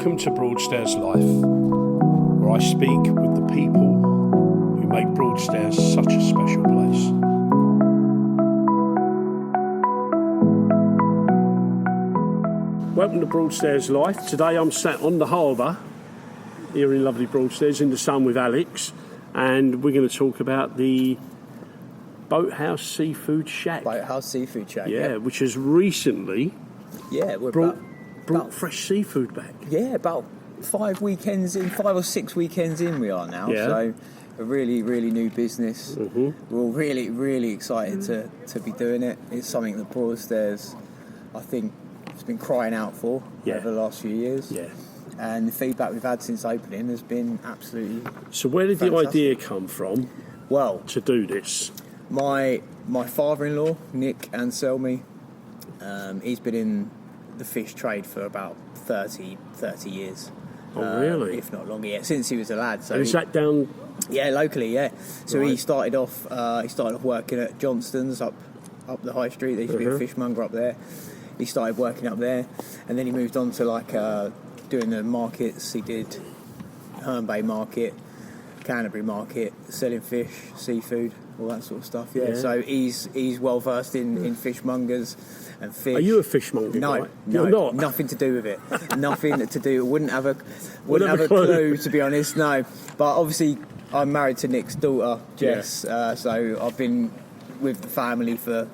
Welcome to Broadstairs Life, where I speak with the people who make Broadstairs such a special place. Welcome to Broadstairs Life. Today I'm sat on the Harbour here in lovely Broadstairs in the sun with Alex, and we're going to talk about the Boathouse Seafood Shack. Boathouse Seafood Shack, yeah. Which has recently brought fresh seafood back. Yeah, about 5 or 6 weekends in we are now. Yeah. So a really, really new business. Mm-hmm. We're all really, really excited to be doing it. It's something that Broadstairs, I think, has been crying out for over the last few years. Yeah. And the feedback we've had since opening has been absolutely So where did fantastic. the idea come from to do this? My father-in-law, Nick Anselmi, he's been in the fish trade for about 30 years. Oh, really? If not longer, yeah, since he was a lad. So And is that down... Yeah, locally, yeah. So Right. he started off working at Johnston's up the high street. There used to be a fishmonger up there. He started working up there, and then he moved on to doing the markets. He did Herne Bay Market, Canterbury Market, selling fish, seafood, all that sort of stuff. Yeah. So he's well versed in fishmongers and fish. Are you a fishmonger? No, guy? no, You're not? nothing to do with it. Nothing to do. Wouldn't have a clue, to be honest. No, but obviously I'm married to Nick's daughter, Jess. So I've been with the family for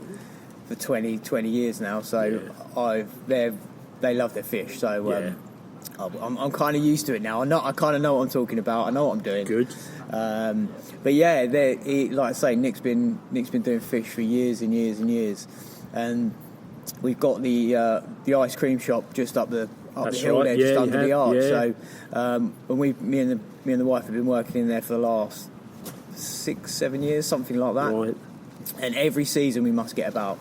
20 years now. So they love their fish. So I'm kind of used to it now. I kind of know what I'm talking about. I know what I'm doing. Good. But yeah, like I say, Nick's been doing fish for years and years and years, and we've got the ice cream shop just up the hill right. there, just under the arch. Yeah. So me and the wife have been working in there for the last 6-7 years, something like that. Right. And every season we must get about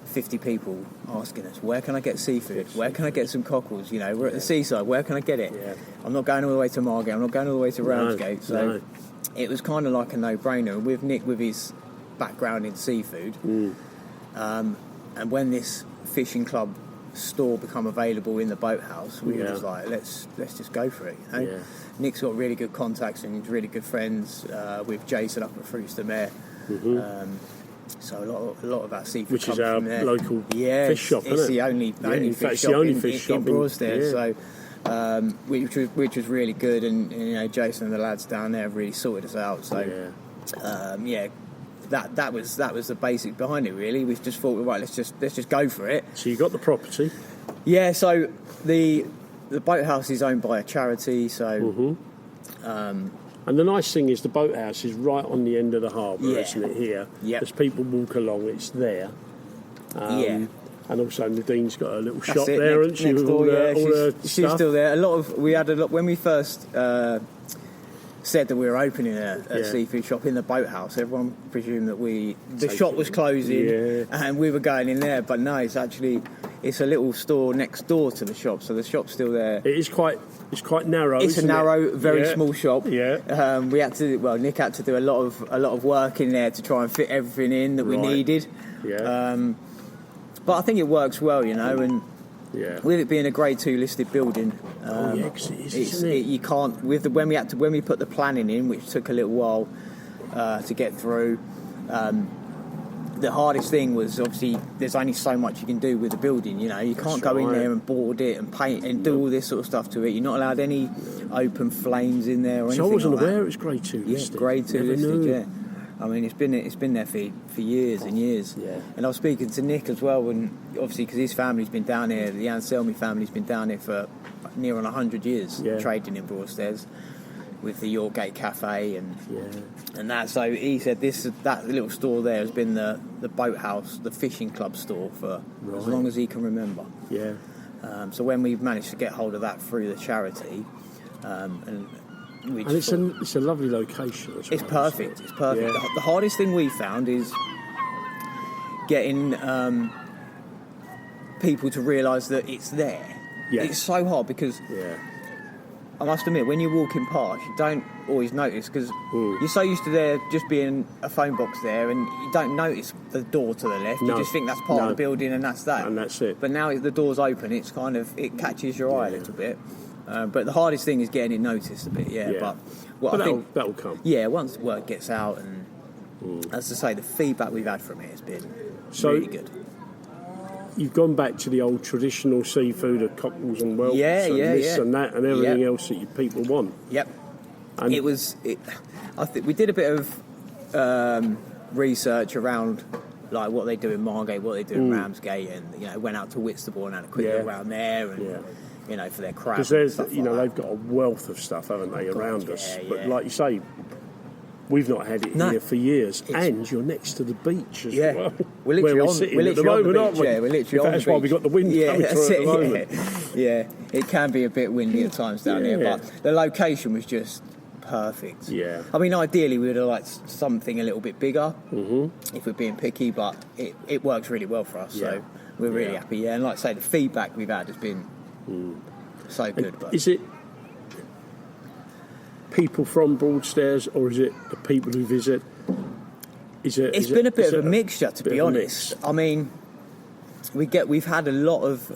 50 people asking us, where can I get seafood? Where can I get some cockles? You know, we're at the seaside, where can I get it? Yeah. I'm not going all the way to Margate, I'm not going all the way to Ramsgate. So it was kind of like a no-brainer. With Nick, with his background in seafood, and when this fishing club store become available in the Boathouse, we were just like, let's just go for it. You know? Yeah. Nick's got really good contacts and he's really good friends with Jason up at Fruster Mare. So a lot of our seafood Which comes is our from there. local fish shop, isn't it? It's the only fish shop in Broadstairs. So, which was really good, and you know, Jason and the lads down there have really sorted us out. So, that was the basic behind it. Really, we just thought, right, let's just go for it. So you got the property. Yeah. So the Boathouse is owned by a charity. So. And the nice thing is the Boathouse is right on the end of the harbour, isn't it, here? Yep. As people walk along, it's there. And also Nadine's got a little shop it, there, next hasn't she? door, all the she's stuff. still there. We had a lot when we first said that we were opening a seafood shop in the Boathouse. Everyone presumed that the shop was closing and we were going in there, but no, it's a little store next door to the shop, so the shop's still there. It's quite narrow. It's a narrow, very small shop. Yeah. Nick had to do a lot of work in there to try and fit everything in that we needed. Yeah. But I think it works well, you know, and with it being a Grade 2 listed building, because it is, isn't it? You can't when we put the planning in, which took a little while to get through. The hardest thing was obviously there's only so much you can do with the building. You know, you can't go in there and board it and paint and do all this sort of stuff to it. You're not allowed any open flames in there or anything. So I wasn't like aware that. it was Grade 2 listed. Yeah, Grade 2 listed. Knew. Yeah. I mean, it's been there for years and years. Yeah. And I was speaking to Nick as well, and obviously because his family's been down here, the Anselmi family's been down here for near on 100 years, trading in Broadstairs with the Yorkgate Cafe and that. So he said that little store there has been the Boathouse, the fishing club store for as long as he can remember. Yeah. So when we've managed to get hold of that through the charity, it's a lovely location. It's perfect. It's perfect. The hardest thing we found is getting people to realise that it's there. Yeah. It's so hard because I must admit, when you're walking past, you don't always notice because you're so used to there just being a phone box there, and you don't notice the door to the left. You just think that's part of the building and that's that. And that's it. But now the door's open, it's kind of, it catches your eye a little bit. But the hardest thing is getting it noticed a bit. Yeah. But what I think that'll come. Yeah, once word gets out, and as I say, the feedback we've had from it has been really good. You've gone back to the old traditional seafood of cockles and whelks and this and that and everything else that people want. Yep. And I think we did a bit of research around like what they do in Margate, what they do in Ramsgate, and went out to Whitstable and had a quick look around there, and for their crab. Because there's they've got a wealth of stuff, haven't they, around us? But like you say, we've not had it here for years, and you're next to the beach as well. We're literally on the beach. Aren't we? Yeah, we're literally on the beach. That's why we've got the wind coming through at the moment. Yeah, it can be a bit windy at times down here, but the location was just perfect. Yeah. I mean, ideally we would have liked something a little bit bigger if we're being picky, but it works really well for us, so we're really happy. Yeah, and like I say, the feedback we've had has been so good. But is it people from Broadstairs, or is it the people who visit? It's been a bit of a mixture, to be honest. I mean, we've had a lot of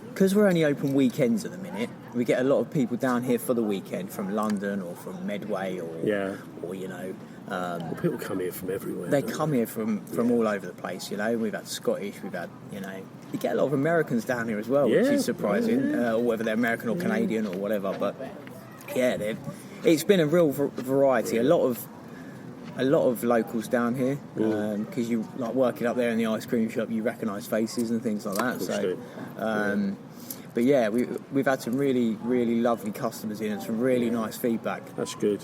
because we're only open weekends at the minute. We get a lot of people down here for the weekend from London or from Medway or people come here from everywhere. They come here from all over the place. We've had Scottish, we've had you get a lot of Americans down here as well, which is surprising, or whether they're American or Canadian or whatever. But it's been a real variety. A lot of locals down here, because you like working up there in the ice cream shop, you recognise faces and things like that. So, but yeah, we've had some really, really lovely customers in and some really nice feedback. That's good.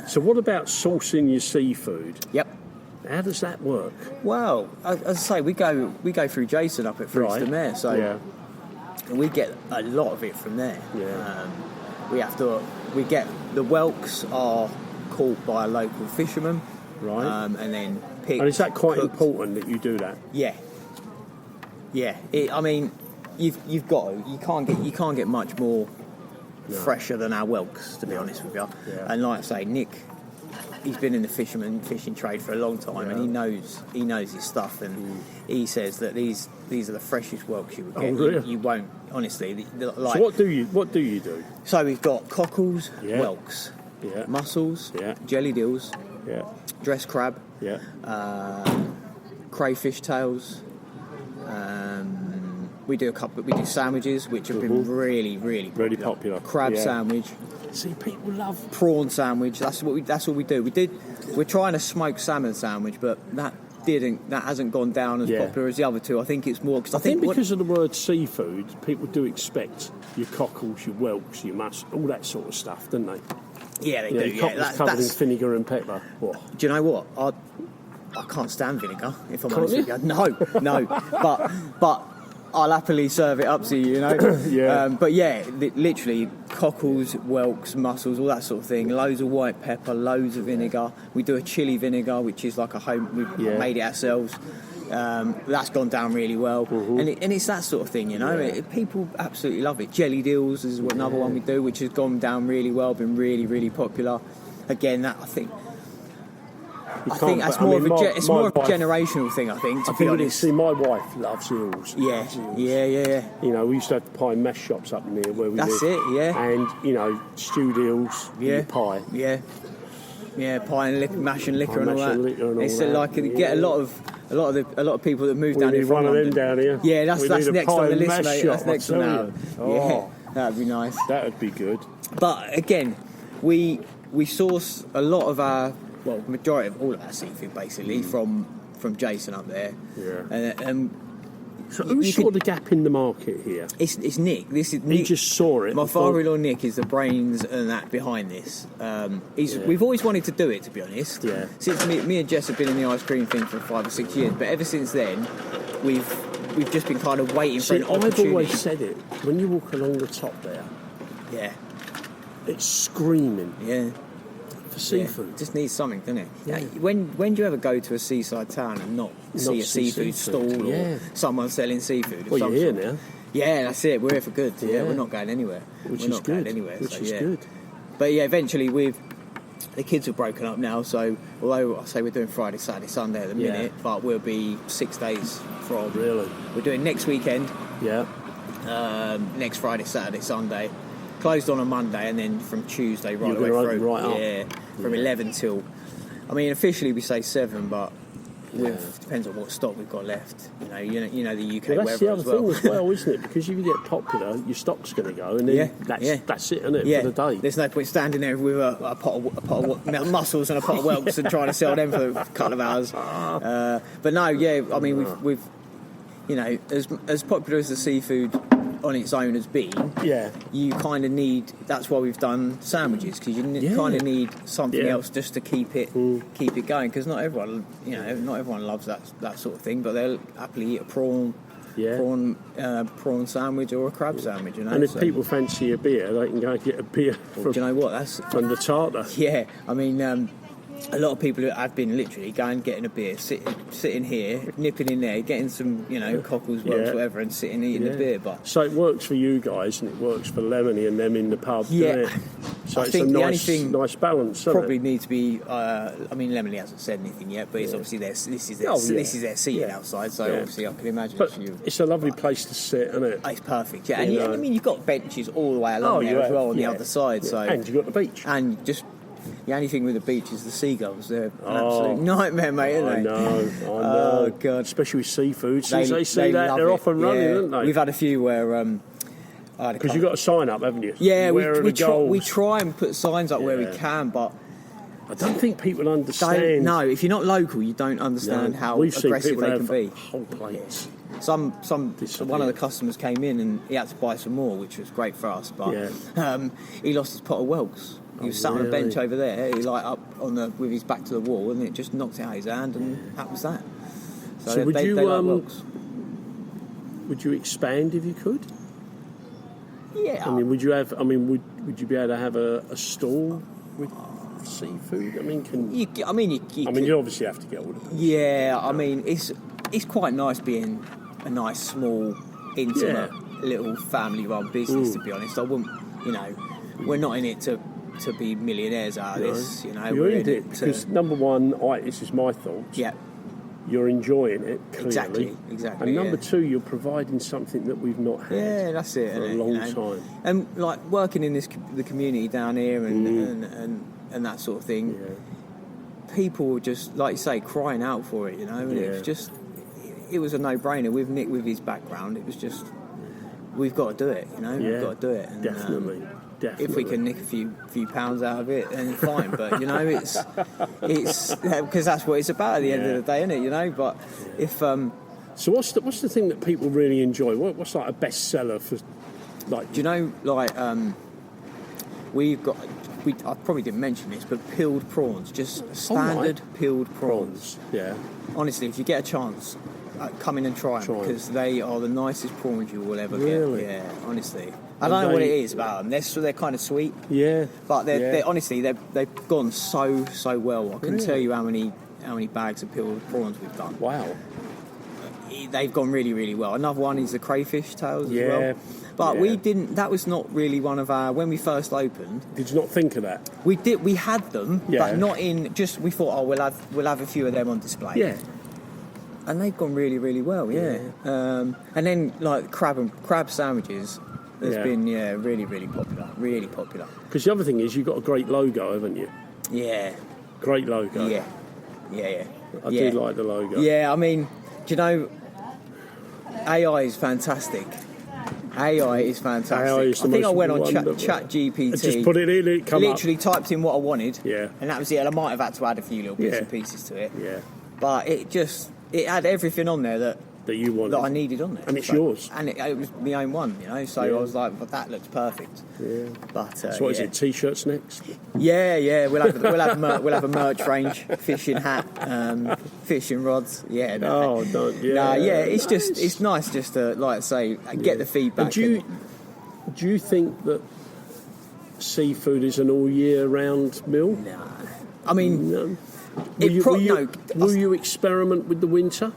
So what about sourcing your seafood? Yep. How does that work? Well, as I say, we go through Jason up at Fruits Mare, so we get a lot of it from there. Yeah. We get the whelks are caught by a local fisherman, right? And then picked. And is that quite cooked. important that you do that? Yeah. Yeah. I mean, you've got to. You can't get much more fresher than our whelks, to be honest with you. Yeah. And like I say, Nick, he's been in the fishing trade for a long time, and he knows his stuff, and he says that these are the freshest whelks you would get. Really? You won't, honestly. So what do you do? So we've got cockles, whelks, mussels, jelly dills, dressed crab, crayfish tails. We do sandwiches, which have been really, really popular. Crab sandwich. See, people love prawn sandwich. That's what we do. We're trying a smoked salmon sandwich, but that hasn't gone down as popular as the other two. I think it's more because I think because of the word seafood, people do expect your cockles, your whelks, your all that sort of stuff, don't they? Yeah, they do. Your cockles covered in vinegar and pepper. Oh. Do you know what? I can't stand vinegar, if I'm honest with you. No. But I'll happily serve it up to you, But literally cockles, whelks, mussels, all that sort of thing. Loads of white pepper, loads of vinegar. We do a chili vinegar, which is like a home. We've made it ourselves. That's gone down really well, and it's that sort of thing, people absolutely love it. Jelly deals is another one we do, which has gone down really well, been really, really popular. Again, that I think that's more of a generational thing. I think, to be honest. See, my wife loves eels. Yeah. We used to have pie and mash shops up near where we live. That's it. Yeah. And stewed eels, pie. Yeah, pie and mash and liquor and all that. It's like you get a lot of people that move down here. One of them down here. Yeah, that's next on the list, mate. That's next on now. Yeah, that'd be nice. That'd be good. But again, we source a lot of our, majority of all of our seafood basically from Jason up there. Yeah. And so who saw the gap in the market here? It's Nick. This is Nick. He just saw it. My father-in-law Nick is the brains and that behind this. We've always wanted to do it, to be honest. Yeah. Since me and Jess have been in the ice cream thing for 5 or 6 years, but ever since then, we've just been kind of waiting for an opportunity. I've always said it. When you walk along the top there, it's screaming. Yeah. For seafood. It just needs something, doesn't it? Yeah. When do you ever go to a seaside town and not see a seafood stall or someone selling seafood? Well, you're here now. Yeah, that's it. We're here for good. Yeah, we're not going anywhere. Which is good. But eventually the kids are broken up now, so although I say we're doing Friday, Saturday, Sunday at the minute, but we'll be 6 days from. Really? We're doing next weekend. Yeah. next Friday, Saturday, Sunday. Closed on a Monday, and then from Tuesday right You're away gonna through. open right up. Yeah, from 11 till. I mean, officially we say 7, but depends on what stock we've got left. You know the UK Well, weather that's the other as well. thing as well, isn't it? Because if you get popular, your stock's going to go, and then that's it, isn't it, for the day? There's no point standing there with a pot of mussels and a pot of whelks and trying to sell them for a couple of hours. But no, I mean, we've as popular as the seafood on its own has been, you kind of need. That's why we've done sandwiches, because you kind of need something else just to keep it going. Because not everyone loves that sort of thing, but they'll happily eat a prawn sandwich or a crab sandwich. And if people fancy a beer, they can go and get a beer. Do you know what? That's from the Tarter. Yeah, I mean. A lot of people have been literally going getting a beer, sitting here, nipping in there, getting some, cockles, whelks, whatever, and sitting eating the beer. But so it works for you guys, and it works for Lemony and them in the pub. Yeah, doesn't it? So I it's think a the nice balance. Probably need to be. I mean, Lemony hasn't said anything yet, but it's obviously this is their seating outside, so obviously I can imagine. But it's a lovely place to sit, isn't it? It's perfect. Yeah, and I mean, you've got benches all the way along there as well on the other side. So and you've got the beach, and just. The only thing with the beach is the seagulls. They're an absolute nightmare, mate, aren't they? I know. Oh, God. Especially with seafood. Since they see that, they're off and running, aren't they? We've had a few where... Because you've got a sign up, haven't you? Yeah, we try and put signs up where we can, but... I don't think people understand. No, if you're not local, you don't understand how aggressive they can be. Whole plates. One of the customers came in and he had to buy some more, which was great for us, but he lost his pot of whelks. He was sat on a bench over there. He up with his back to the wall, and it just knocked it out of his hand, and that was that. So would you like whelks. Would you expand if you could? Yeah. I mean, would you have? I mean, would you be able to have a stall with seafood? I mean, you obviously have to get all of them. Yeah. I mean, it's quite nice being a nice, small, intimate little family-run business. To be honest, I wouldn't. We're not in it to be millionaires out of this, You're in it because number one, this is my thoughts. Yeah, you're enjoying it clearly. Exactly. And number two, you're providing something that we've not had. Yeah, that's it. For a long time. And like working in the community down here and that sort of thing, people were just like you say crying out for it, And it was a no-brainer with Nick with his background. It was just we've got to do it, We've got to do it. And, Definitely. If we can nick a few pounds out of it, then fine. But it's because that's what it's about at the end of the day, isn't it? But if so, what's the thing that people really enjoy? What's like a bestseller for like? Do you know we've got I probably didn't mention this, but peeled prawns, just standard peeled prawns. Yeah. Honestly, if you get a chance, come in and try them because they are the nicest prawns you will ever get. Yeah, honestly. I don't know what it is about them. They're kind of sweet. Yeah. But they're honestly they've gone so well. I can tell you how many bags of peeled prawns we've done. Wow. They've gone really, really well. Another one is the crayfish tails as well. But we didn't. That was not really one of our when we first opened. Did you not think of that? We did. We had them, but not in. Just we thought, we'll have a few of them on display. Yeah. And they've gone really, really well. Yeah. And then like crab sandwiches. Has been really, really popular. Really popular. Because the other thing is you've got a great logo, haven't you? Yeah. Great logo. Yeah. I do like the logo. Yeah, I mean, do you know, AI is fantastic. AI is fantastic. I think I went on Chat GPT. Just put it in, it come literally typed in what I wanted. Yeah. And that was it. And I might have had to add a few little bits and pieces to it. Yeah. But it had everything on there that you wanted. That I needed on there. And it's yours. And it was my own one, So I was like, well, that looks perfect. Yeah. But so what is it? T-shirts next? Yeah. We'll have a merch range, fishing hat, fishing rods. Yeah. No. Oh, don't. Yeah. No, it's just it's nice just to like I say get the feedback. And do you think that seafood is an all year round meal? No. I mean, no. Will you experiment with the winter?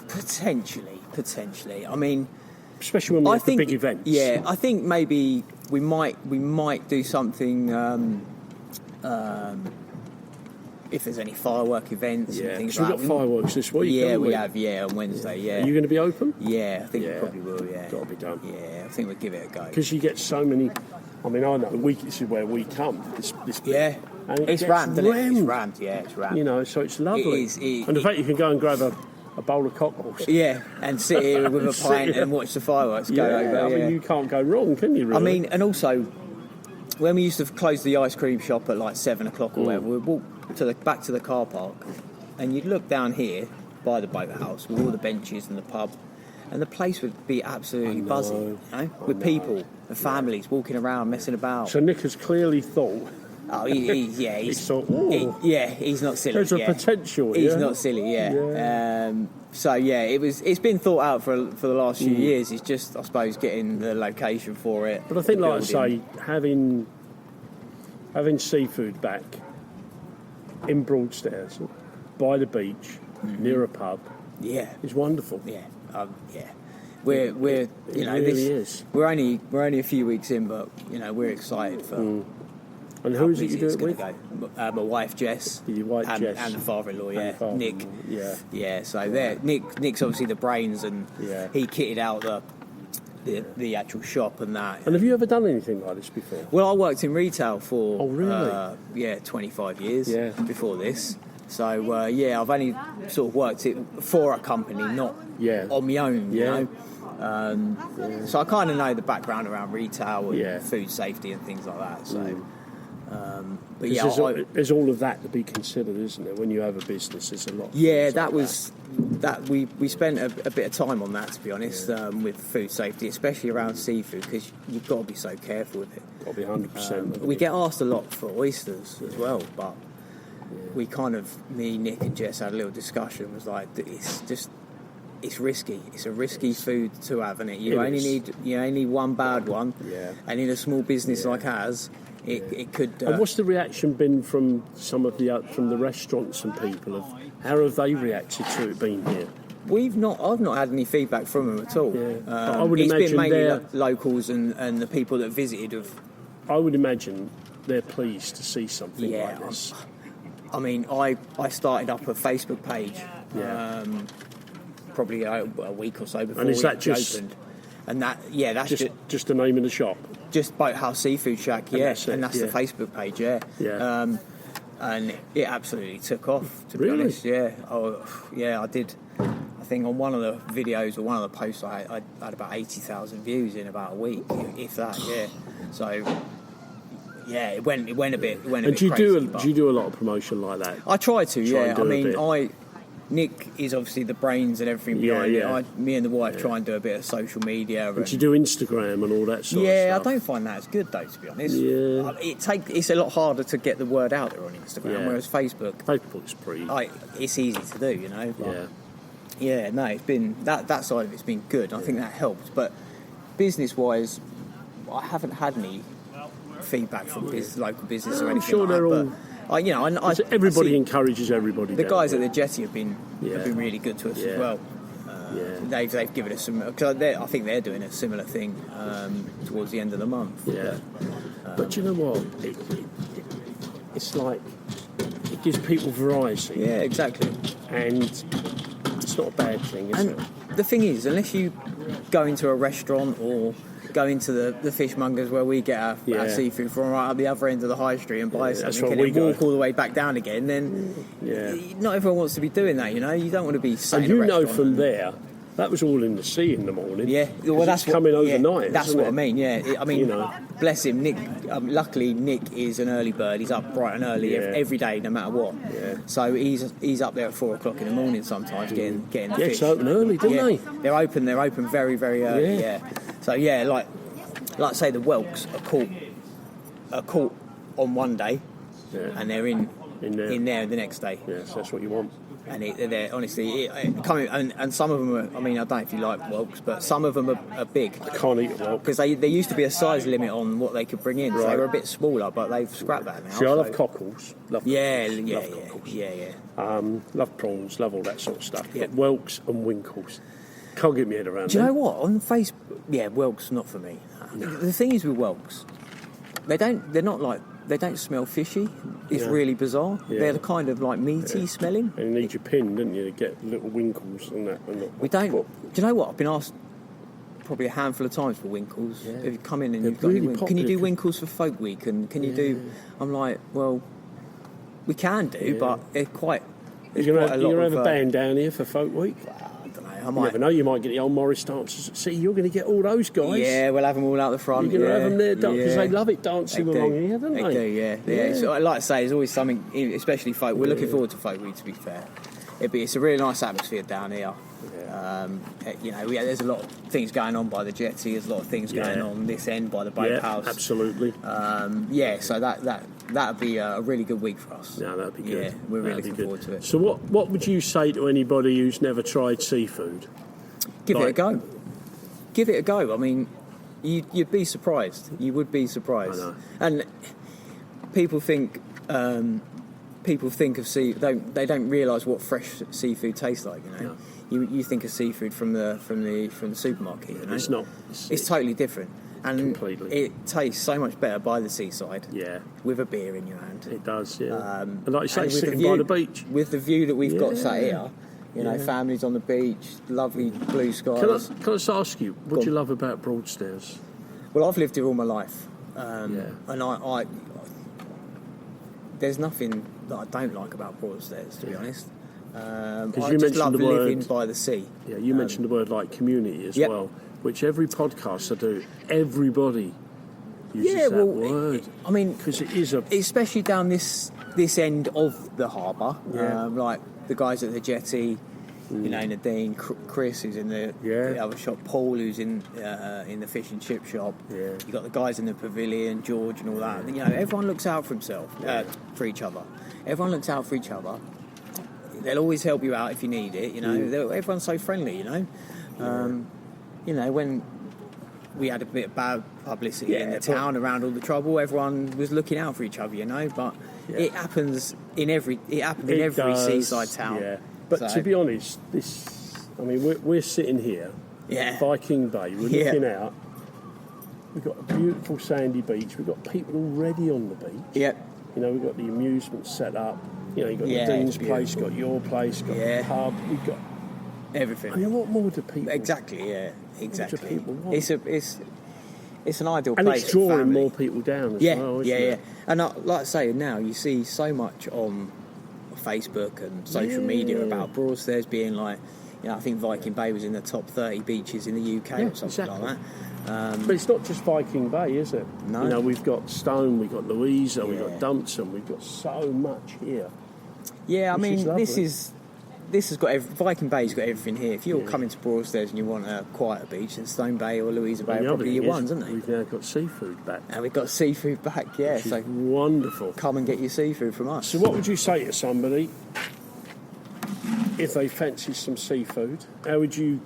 Potentially. I mean, especially when we have the big events. Yeah, I think maybe we might do something if there's any firework events and things So like we've that. got fireworks this week. Yeah, haven't we have. Yeah, on Wednesday. Yeah. Are you going to be open? Yeah, I think we probably will. Yeah, Got to be done. Yeah, I think we'll give it a go. Because you get so many. I mean, I know this is where we come. This Yeah, and it's rammed, isn't it? It's rammed. Yeah, it's rammed. You know, so it's lovely. It is. And the fact you can go and grab a bowl of cockles. Yeah, and sit here with a pint and watch the fireworks go over. I mean, you can't go wrong, can you? Really? I mean, and also, when we used to close the ice cream shop at like 7 o'clock or whatever, we'd walk back to the car park, and you'd look down here by the Boathouse with all the benches and the pub, and the place would be absolutely buzzing, with people and families walking around, messing about. So Nick has clearly thought. Oh, he's thought, ooh, he's not silly. there's a potential. He's not silly. So it's been thought out for the last few years. It's just, I suppose, getting the location for it. But I think, like I say, having seafood back in Broadstairs, by the beach, near a pub, is wonderful. We're is. we're only a few weeks in, but we're excited for. And who is it you do it with? My wife Jess. Your wife Jess. And the father-in-law, Nick. Yeah. So Nick's obviously the brains, and he kitted out the actual shop and that. And have you ever done anything like this before? Well, I worked in retail for 25 years before this. So I've only sort of worked it for a company, not on my own. You know. So I kind of know the background around retail and food safety and things like that. So. But there's all of that to be considered, isn't there? When you have a business, there's a lot. Yeah, we spent a bit of time on that, to be honest, with food safety, especially around seafood, because you've got to be so careful with it. Got to be 100%. We get asked a lot for oysters as well, but we kind of, me, Nick, and Jess had a little discussion. It was like, it's risky. It's a risky food to have, and you only need one bad one. Yeah. And in a small business like ours. It could. And what's the reaction been from some of the restaurants and people? How have they reacted to it being here? I've not had any feedback from them at all. Yeah. I would it's imagine been mainly locals and the people that visited. I would imagine they're pleased to see something like this. I mean, I started up a Facebook page probably a week or so before and is that opened. And that's just the name of the shop. Just Boathouse Seafood Shack, and that's the Facebook page, and it absolutely took off. To be honest, I did. I think on one of the videos or one of the posts, I had about 80,000 views in about a week, if that. So it went a bit. And do you do a lot of promotion like that? I try to. Nick is obviously the brains and everything behind it. Me and the wife try and do a bit of social media. And you do Instagram and all that sort of stuff? Yeah, I don't find that as good, though, to be honest. Yeah. It's a lot harder to get the word out there on Instagram, whereas Facebook... Facebook's pretty... it's easy to do, you know. But it's been... That side of it's been good. I think that helped. But business-wise, I haven't had any feedback from local business or anything. I'm sure they're all... everybody encourages everybody. The guys at the jetty have been really good to us as well. They've given us some. Cause I think they're doing a similar thing towards the end of the month. Yeah, but you know what? It's like it gives people variety. Yeah, exactly. And it's not a bad thing, is it? The thing is, unless you go into a restaurant or go into the fishmongers where we get our seafood from, right up the other end of the high street and buy something and then walk all the way back down again, then not everyone wants to be doing that, you know. You don't want to be sat in a restaurant. And from there, that was all in the sea in the morning. Yeah, well, that's coming overnight. That's what I mean. Yeah, I mean, bless him, Nick. Luckily, Nick is an early bird. He's up bright and early every day, no matter what. Yeah. So he's up there at 4 o'clock in the morning sometimes, getting the fish. It's open early, didn't they? They're open very, very early. Yeah. So like say the whelks are caught on one day, and they're in there the next day. Yes, that's what you want. And they're honestly coming, and some of them are, I mean, I don't know if you like whelks, but some of them are big. I can't eat a whelk because there used to be a size limit on what they could bring in. So they were a bit smaller, but they've scrapped that now. See, I love cockles. Love cockles. Love prawns. Love all that sort of stuff. Yeah. But whelks and winkles. Can't get me head around. Do you know what? On Facebook, whelks not for me. No. The thing is with whelks, they're not like they don't smell fishy. It's Yeah. really bizarre. Yeah. They're the kind of like meaty smelling. And you need your pin, don't you, to get little winkles and that. And We don't. Do you know what? I've been asked probably a handful of times for winkles. Yeah. If you come in and They're you've got really any can you popular do 'cause- winkles for Folk Week? And can you do? I'm like, well, we can do, Yeah. but it's quite. There's You're quite a lot going to of have a band down here for Folk Week? I don't know. I You might. never know, you might get the old Morris dancers. See, you're going to get all those guys. Yeah, we'll have them all out the front. You're going to yeah. have them there because Yeah. they love it dancing They do. along here, don't they? They do, yeah. Yeah. So, like I say, there's always something, especially folk. We're looking forward to Folk Week, to be fair. It's a really nice atmosphere down here. There's a lot of things going on by the jetty. There's a lot of things going on this end by the Boathouse. Yeah, absolutely. So that'd be a really good week for us. No, that'd be good. Yeah, we're really That'd be looking good. forward to it. So what would you say to anybody who's never tried seafood? Give it a go. Give it a go. I mean, you'd be surprised. You would be surprised. I know. And people think of they don't realise what fresh seafood tastes like. You know, you think of seafood from the supermarket. You know? It's not. It's totally different, and Completely. it tastes so much better by the seaside. Yeah, With a beer in your hand. it does. Yeah, And and like you say, with sitting view, by the beach. with the view that we've got Yeah. sat here. You know, families on the beach, lovely blue skies. Can I just ask you, what do you love about Broadstairs? Well, I've lived here all my life, Yeah. and I there's nothing that I don't like about Broadstairs, to be honest. I you just mentioned love the word- living by the sea. Yeah, you mentioned the word like community as Yep. well, which every podcast I do, everybody uses Yeah, that well, word. I mean, Because it is a... especially down this end of the harbour, Yeah. like the guys at the jetty. You know, Nadine, Chris, who's in the other shop, Paul, who's in the fish and chip shop. Yeah. You got the guys in the pavilion, George, and all that. You know, everyone looks out for himself, for each other. Everyone looks out for each other. They'll always help you out if you need it. You know, everyone's so friendly. You know, when we had a bit of bad publicity in the town around all the trouble, everyone was looking out for each other. You know, but it happens in every does, seaside town. Yeah. But to be honest, we're sitting here, Viking Bay, we're looking out, we've got a beautiful sandy beach, we've got people already on the beach. Yep. You know, we've got the amusement set up, you know, you've got Yeah, the Dean's it's place, beautiful. got your place, got the pub, we've got... Everything. I mean, what more do people... Exactly. Yeah. Exactly. people want? It's an ideal And place. it's for drawing family. more people down as Yeah, well, isn't yeah, it? yeah. And like I say, now you see so much on Facebook and social media about Broadstairs being like, you know, I think Viking Bay was in the top 30 beaches in the UK or something like that. But it's not just Viking Bay, is it? No. You know, we've got Stone, we've got Louisa, we've got Yeah. Dumpton, we've got so much here. Yeah, I Which is mean, lovely. this has got Viking Bay's got everything here. If you're coming to Broadstairs and you want a quieter beach, then Stone Bay or Louisa Bay And are the other probably thing your is, ones, aren't they? We've now got seafood back, And we've got seafood back, yeah. which So is wonderful. come and get your seafood from us. So what would you say to somebody if they fancy some seafood? How would you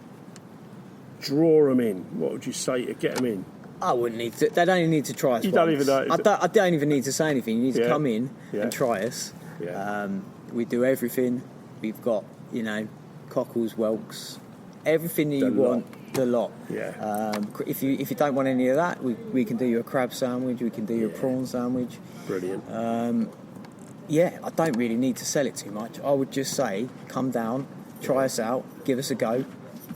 draw them in? What would you say to get them in? I wouldn't need to. They don't even need to try us. You don't once. even know. I don't even need to say anything. You need to Yeah. come in Yeah. and try us. Yeah. We do everything. We've got, you know, cockles, whelks, everything that The you lot. want. The lot. Yeah. If you don't want any of that, we can do you a crab sandwich. We can do you a prawn sandwich. Brilliant. Yeah, I don't really need to sell it too much. I would just say, come down, try us out, give us a go.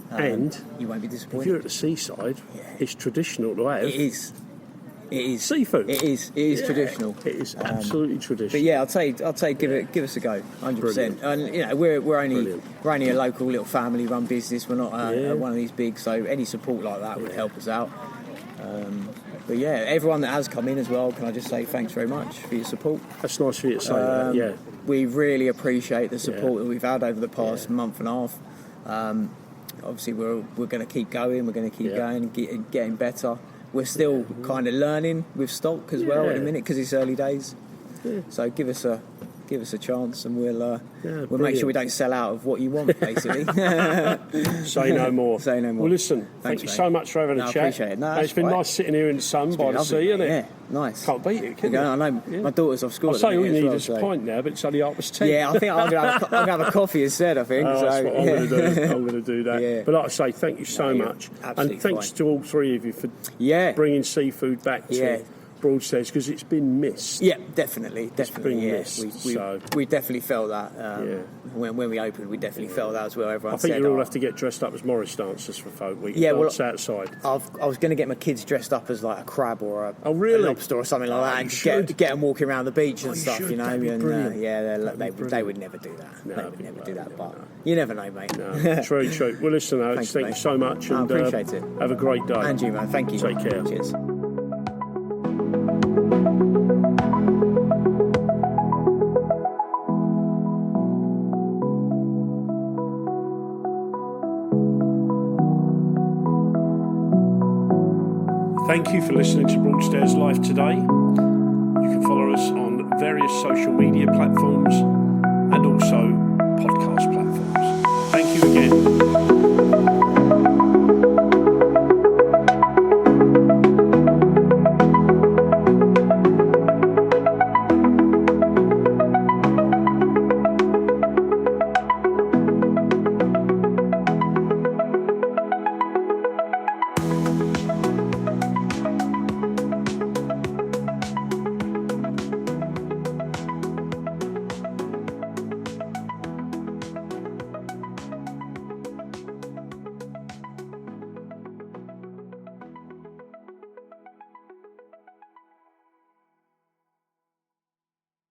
And you won't be if disappointed. you're at the seaside, it's traditional to have It is. It is seafood. It is. It is Yeah, traditional. It is absolutely traditional. But yeah, I'd say give us a go, 100%. And you know, we're only a local little family-run business. We're not one of these big, so any support like that would help us out. But yeah, everyone that has come in as well, can I just say thanks very much for your support. That's nice for you to say that, yeah. We really appreciate the support that we've had over the past month and a half. Obviously, we're going to keep going. We're going to keep going and getting better. We're still kind of learning with stock as well in a minute because it's early days. Yeah. So give us a chance, and we'll make sure we don't sell out of what you want, basically. Say no more. Say no more. Well, listen, thank you so much for having a I chat. appreciate it. No, And it's been nice sitting here in the sun by the sea, isn't it? Yeah, nice. Can't beat it, can you? I know. My daughter's off school. I'll say all you at the need minute is as a well, pint now, but it's only 10:30. Yeah, I think I'm going to have a coffee instead, I think. Oh, that's what I'm going to do. I'm going to do that. Yeah. But like I say, thank you so you're much. absolutely And thanks fine. to all three of you for Yeah. bringing seafood back to Broadstairs because it's been missed. Yeah, definitely. been Yeah, missed, we definitely felt that when we opened. We definitely felt that as well. Everyone I think said, you all have to get dressed up as Morris dancers for folk. We Yeah, well, dance outside. I was going to get my kids dressed up as like a crab or a lobster or something like that, and you just get them walking around the beach and stuff, should. you know. That'd be And brilliant. they would never do that. No, They it'd would be never well, do that, no, but no. you never know, mate. No, true. Well, listen, Alex, thank you mate. so much. I And, appreciate it. Have a great day. And you, man. Thank you. Take care. Cheers. Thank you for listening to Broadstairs Live today. You can follow us on various social media platforms and also podcast platforms. Thank you again.